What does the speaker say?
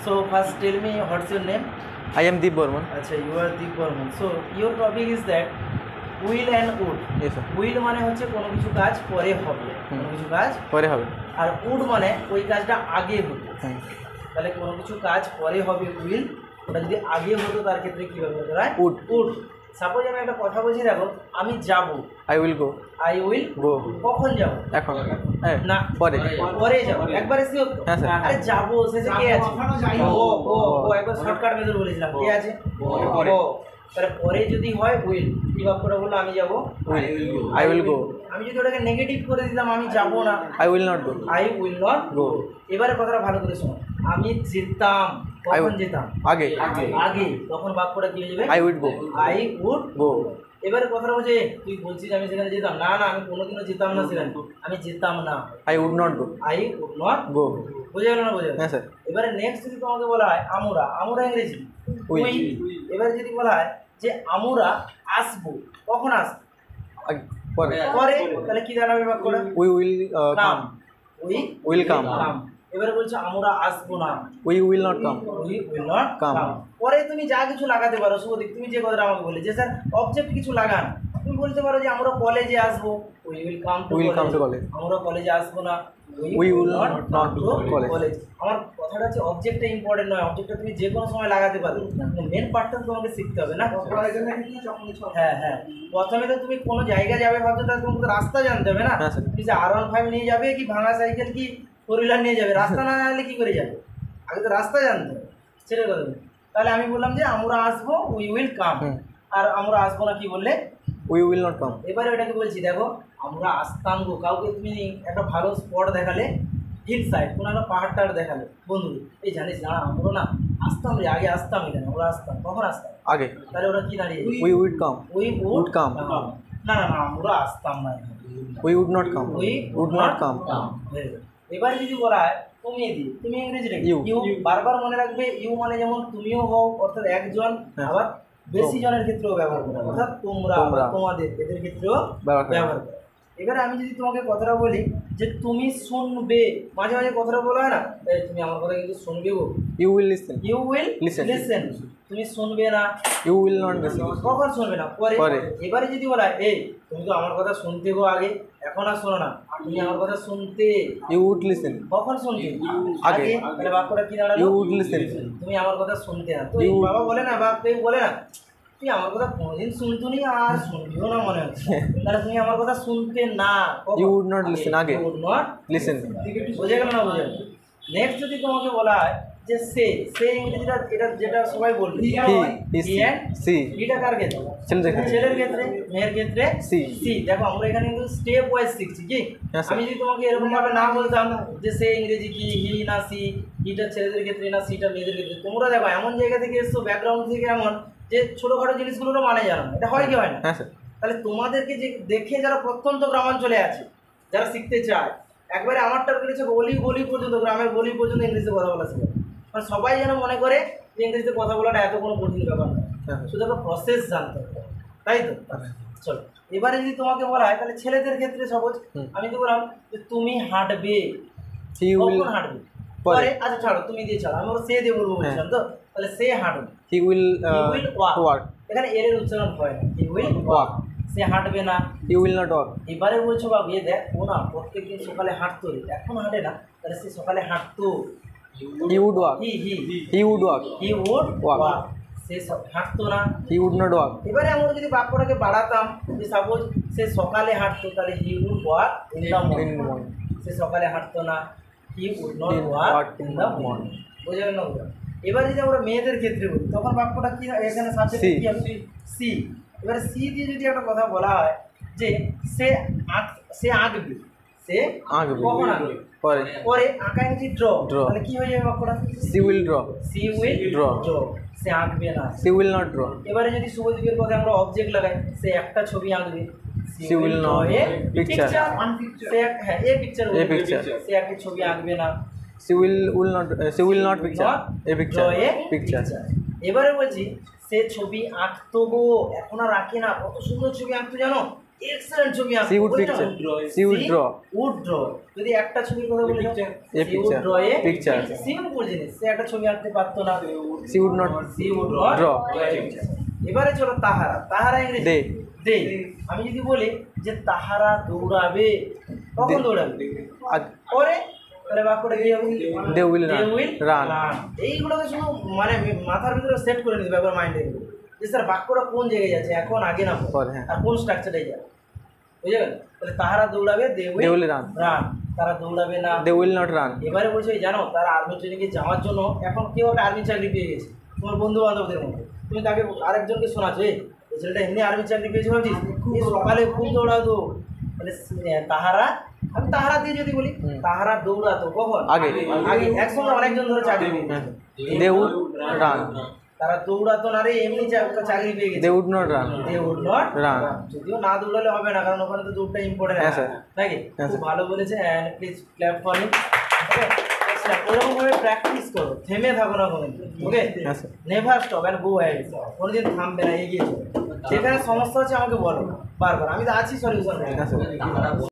So first tell me what's your name? I am Deep Burman. আচ্ছা, you are Deep Burman. So your topic is that will and would. Yes sir. Will মানে হচ্ছে কোনো কিছু কাজ পরে হবে, কোনো কিছু কাজ পরে হবে। আর would মানে ওই কাজটা আগে হতো। হ্যাঁ। তাহলে কোনো কিছু কাজ পরে হবে will, ওটা যদি আগে হতো তার ক্ষেত্রে কি হবে? would. would. সাপোজ আমি একটা কথা বলছি, দেখো আমি যাব, I will go. I will go. কখন যাব? এখন হ্যাঁ না, পরে। পরে যাব। একবারে সিওর তো? হ্যাঁ স্যার। আরে যাবো শেষে কে আছে? ও একবার শর্টকাট মেথড বলেছিলাম, কে আছে? ও। তাহলে পরে যদি হয় উইল, কি বাক্যটা বললো? আমি যাব, I will go. আমি যদি ওটাকে নেগেটিভ করে দিতাম, আমি যাব না, I will not go. I will not go. এবারে কথাটা ভালো করে শোনো, আমি যেতাম, কখন যেতাম? আগে। আগে, তখন বাক্যটা কি হয়ে যাবে? I would go. I would go. এবারে কথাটা বলছে, তুই বলছিস আমি সেখানে যেতাম না, না আমি কোনোদিনও যেতাম না সেখানে, আমি যেতাম না, I would not go. I would not go. বোঝা গেল না? বোঝা গেল? হ্যাঁ স্যার। এবারে নেক্সট যদি তোমাকে বলা হয় আমরা, আমরা ইংরেজি We. এবারে যদি বলা হয় যে আমরা আসবো, কখন আসবো? আগে পরে। পরে। তাহলে কি দাঁড়াবে বাক্যটা? We will come. We will come. এবারে বলছে আমরা আসবো না, We will not come. we will not come. পরে তুমি যা কিছু লাগাতে পারো। শুভদীপ, তুমি যে কথাটা আমাকে বললে যে স্যার অবজেক্ট কিছু লাগান, তুমি বলতে পারো যে আমরা কলেজে আসবো, we will come to college. আমরা কলেজে আসবো না, we will not come to college. আমার কথাটা হচ্ছে অবজেক্টটা ইম্পর্টেন্ট নয়, অবজেক্টটা তুমি যে কোনো সময় লাগাতে পারো, মেন পার্টটা তোমাকে শিখতে হবে না? হ্যাঁ হ্যাঁ, প্রথমে তো তুমি কোনো জায়গায় যাবে ভাবছো, তাহলে তোমাকে তো রাস্তা জানতে হবে না? তুমি যে R15 নিয়ে যাবে কি ভাঙা সাইকেল কি ফোর হুইলার নিয়ে যাবে, রাস্তা না জানলে কি করে যাবে? আগে তো রাস্তা জানতে হবে, সেটা কথা। তাহলে আমি বললাম যে আমরা আসবো, উই উইল কাম, আর আমরা আসবো না কি বললে? we will not come. এবারে ওটাকে বলছি, দেখো আমরা আসতাম গো, কাউকে তুমি একটা ভালো স্পট দেখালে, হিল সাইড কোনো একটা পাহাড় টাহাড় দেখালে, বন্ধু এই জানিস না আমরা না আসতাম রে, আগে আসতাম, এখানে আমরা আসতাম, কখন আসতাম? আগে। তাহলে ওটা কি দাঁড়িয়ে? we would come. we would come. না না না, আমরা আসতাম না, we would not come. we would not come. এবারে যদি বলা হয় তুমি দি, তুমি ইংরেজিতে ইউ, বারবার মনে রাখবে ইউ মানে যেমন তুমিও হও, অর্থাৎ একজন, আবার বেশি জনের ক্ষেত্রেও ব্যবহার করা, অর্থাৎ তোমরা, তোমাদের, এদের ক্ষেত্রেও ব্যবহার করা। এবারে আমি যদি তোমাকে কথাটা বলি যে তুমি শুনবে, মাঝে মাঝে কথাটা বলা হয় না, তুমি আমার কথা কিন্তু শুনবে গো, you will listen. you will listen. তুমি শুনবে না, you will not listen. কখন শুনবে না? পরে। এবারে যদি বলা হয় এই তুমি তো আমার কথা শুনতে গো আগে, এখন আর শোনো না, তুমি আমার কথা শুনতে, you would listen. কখন শুনতে? আগে। তাহলে বাক্যটা কি দাঁড়ালো? you would listen. তুমি আমার কথা শুনতে না। তো বাবা বলে না বা কেউ বলে না তুই আমার কথা কোনোদিন শুনতো নি আর শুনবিও না মনে হচ্ছে, তাহলে তুমি আমার কথা শুনতে না, you would not listen. আগে। you would not listen. বোঝা গেল না? বোঝা গেল। নেক্সট যদি তোমাকে বলা হয় যে সে ইংরেজিটা, এটা যেটা সবাই বলবে সি, এটা কার ক্ষেত্রে? ছেলের ক্ষেত্রে। মেয়ের ক্ষেত্রে সি। দেখো আমরা এখানে কিন্তু স্টেপ ওয়াইজ শিখছি কি? আমি যদি তোমাকে এরকম ভাবে না বলতাম যে সে ইংরেজি কি, হি না সি, হিটা ছেলেদের ক্ষেত্রে না সিটা মেয়েদের ক্ষেত্রে, তোমরা দেখো এমন জায়গা থেকে এসছো, ব্যাকগ্রাউন্ড থেকে এমন যে ছোটোখাটো জিনিসগুলোরও মানে জানো না, এটা হয় কি হয় না? তাহলে তোমাদেরকে যে দেখে যারা প্রত্যন্ত গ্রামাঞ্চলে আছে, যারা শিখতে চায়, একবারে আমারটা করেছে গলি পর্যন্ত, গ্রামের গলি পর্যন্ত ইংরেজিতে কথা বলা শেখে, মানে সবাই যেন মনে করে যে ইংরেজিতে কথা বলাটা এত কোনো কঠিন ব্যাপার না, শুধু একটা প্রসেস জানতে হবে, তাই তো? চলো এবারে যদি তোমাকে বলা হয় তাহলে ছেলেদের ক্ষেত্রে সহজ, আমি তো বললাম যে তুমি হাঁটবে, কখন হাঁটবে? পরে। আচ্ছা ছাড়ো, তুমি দিয়ে ছাড়ো, আমি ওর সে দিয়ে বলবো বলছিলাম তো, তাহলে সে হাঁটবে, he will walk. এখানে এর উচ্চারণ হয় না, he will walk, সে হাঁটবে না, he will not walk. এবারে বলছো বাবু এ দেখ ও না প্রত্যেকদিন সকালে হাঁটতো, এখন হাঁটে না, তাহলে সে সকালে হাঁটতো, he would walk. he would walk. he would walk. সে হাঁটতো না, he would not walk. এবারে আমরা যদি বাক্যটাকে বাড়াতাম যে সাপোজ সে সকালে হাঁটতো, তাহলে he would walk in the morning. সে সকালে হাঁটতো না, he would not walk in the morning. বুঝে গেল না? এবার যদি আমরা মেয়েদের ক্ষেত্রে বলি তখন বাক্যটা কি, এখানে সাবজেক্ট কি হবে? সি। এবারে সি দিয়ে যদি একটা কথা বলা হয় যে সে আঁকবে, সে কখন আঁকবে? পরে আঁকা ইংরেজি ড্র, তাহলে কি হয়ে যাবে বাক্যটা? she will draw. she will draw. সে আঁকবে না, she will not draw. এবারে যদি শুভদীপের কথা আমরা অবজেক্ট লাগাই, সে একটা ছবি আঁকবে, she will not a picture. সে হ্যাঁ এ পিকচার, সে একটা ছবি আঁকবে না, she will not picture a picture. এবারে বলছি সে ছবি আঁকতো গো, এখন আর আঁকে না, কত সুন্দর ছবি আঁকতো জানো, এক্সেলেন্ট ছবি আঁকতে She would picture. She would draw. Would draw. যদি একটা ছবির কথা বলি A picture. Picture. সিম্পল জিনিস, সে একটা ছবি আঁকতে পারতো না। She would not she would not draw. এবারে চলো তাহারা। তাহারা ইংরেজি They. দে। আমি যদি বলি যে তাহারা দৌড়াবে, কখন দৌড়াবে? পরে তাহলে বাক্যটা কি হবে? They will They run. will Run. run। এইগুলোকে শুধু মানে মাথার ভিতরে সেট করে নিতে হবে মাইন্ডে, যে স্যার বাক্যটা কোন জায়গায় যাচ্ছে, এখন আগে না পরে, পরে, হ্যাঁ। আর কোন স্ট্রাকচারটাই যায়, বুঝে গেল? তাহলে তাহারা দৌড়াবে, দে They will will run. Run. তারা দৌড়াবে না। They will not run. এবারে বলছে জানো তারা আর্মি ট্রেনিংয়ে যাওয়ার জন্য এখন কেউ একটা আর্মি চাকরি পেয়ে গেছে তোমার বন্ধু বান্ধবদের মধ্যে, তুমি তাকে আরেকজনকে শোনাচ্ছ, এই ছেলেটা এমনি আর্মি চাকরি পেয়েছে ভাবছিস, এই সকালে খুব দৌড়াতো। তাহলে তাহারা, আমি তাহারা দিয়ে যদি বলি, তাহারা দৌড়াতো কখন? আগে। আগে একসঙ্গে অনেকজন ধরে চাকরি পেয়েছে। They would run. তারা দৌড়াতো না রে, এমনি চাকরি পেয়ে গেছে। They would not run. They would not Run. যদিও না দৌড়ালে হবে না, কারণ ওখানে তো দৌড়টা ইম্পর্টেন্ট হ্যাঁ, আছে, স্যার। নাকি? হ্যাঁ, খুব স্যার। ভালো বলেছে, and please clap for him. ওরকম ভাবে প্র্যাকটিস করো, থেমে থাকো না কোনো, ওকে? হ্যাঁ, sir. Never stop and go ahead, কোনোদিন থামবে না, এগিয়ে চলো। যেখানে সমস্যা হচ্ছে আমাকে বলো বারবার, আমি তো আছি সলিউশন। হ্যাঁ, স্যার।